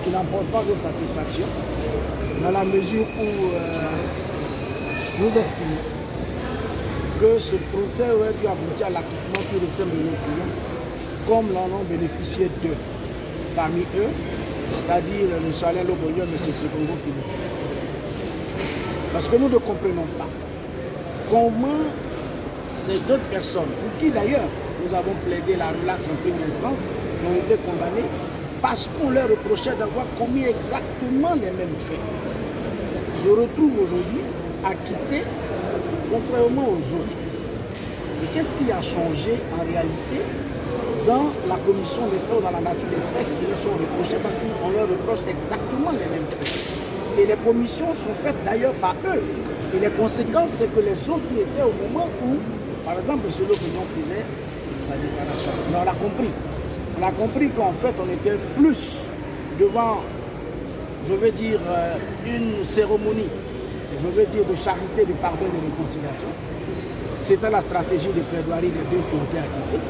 qui n'emporte pas de satisfaction, dans la mesure où nous estimons que ce procès aurait dû aboutir à l'acquittement pur et simple de nos clients, comme l'en ont bénéficié deux parmi eux, c'est-à-dire M. Alain Loboyo et M. Sekongo Félicien. Parce que nous ne comprenons pas comment ces deux personnes, pour qui d'ailleurs nous avons plaidé la relaxe en première instance, ont été condamnées parce qu'on leur reprochait d'avoir commis exactement les mêmes faits, se retrouvent aujourd'hui acquittés contrairement aux autres. Et qu'est-ce qui a changé en réalité dans la commission des faits ou dans la nature des faits qui leur sont reprochés parce qu'on leur reproche exactement les mêmes faits. Et les commissions sont faites d'ailleurs par eux. Et les conséquences, c'est que les autres qui étaient au moment où, par exemple, celui que l'on faisait sa déclaration. Mais on l'a compris. On a compris qu'en fait, on était plus devant, je veux dire, une cérémonie, je veux dire, de charité, de pardon et de réconciliation. C'était la stratégie de plaidoirie des deux qui ont été acquittés.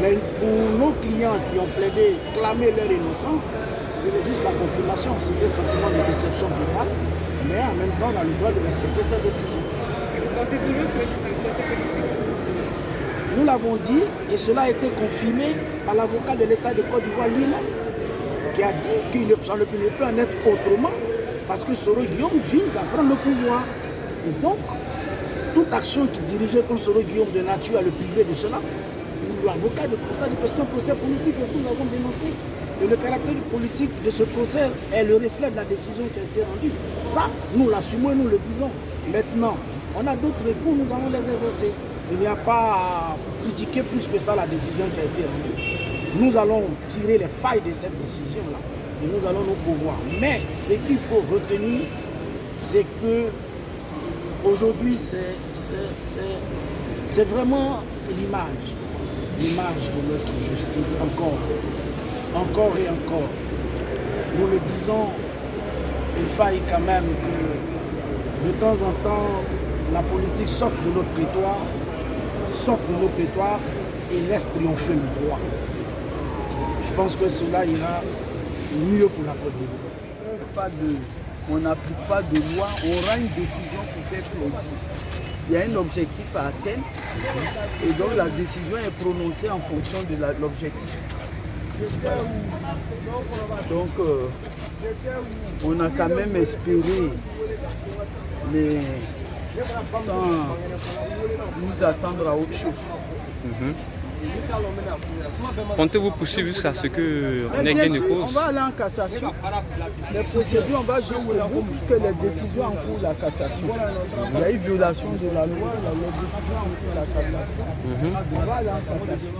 Mais pour nos clients qui ont plaidé, clamé leur innocence, c'était juste la confirmation. C'était un sentiment de déception brutale, mais en même temps, on a le droit de respecter cette décision. Et vous pensez toujours que c'est un procès politique? Nous l'avons dit, et cela a été confirmé par l'avocat de l'État de Côte d'Ivoire lui-même, qui a dit qu'il ne peut en être autrement, parce que Soro Guillaume vise à prendre le pouvoir. Et donc, toute action qui dirigeait contre Soro Guillaume de nature à le priver de cela, l'avocat de l'État dit que c'est un procès politique, est-ce que nous l'avons dénoncé? Et le caractère politique de ce procès est le reflet de la décision qui a été rendue. Ça, nous l'assumons et nous le disons. Maintenant, on a d'autres recours, nous allons les exercer. Il n'y a pas à critiquer plus que ça la décision qui a été rendue. Nous allons tirer les failles de cette décision-là et nous allons nous pouvoir. Mais ce qu'il faut retenir, c'est que aujourd'hui, c'est vraiment l'image de notre justice, encore et encore. Nous le disons, il faille quand même que de temps en temps, la politique sorte de notre prétoire et laisse triompher le droit. Je pense que cela ira mieux pour la Côte d'Ivoire. On n'applique pas de loi, on rend une décision pour faire plaisir. Il y a un objectif à atteindre et donc la décision est prononcée en fonction de l'objectif. Donc on a quand même espéré, mais sans nous attendre à autre chose. Comptez-vous poursuivre jusqu'à ce qu'on ait gain de cause? On va aller en cassation. Les procédures, on va jusqu'au bout puisque les décisions en cours de la cassation. Il y a eu violation de la loi, les décisions en cours de la cassation. On va aller en cassation.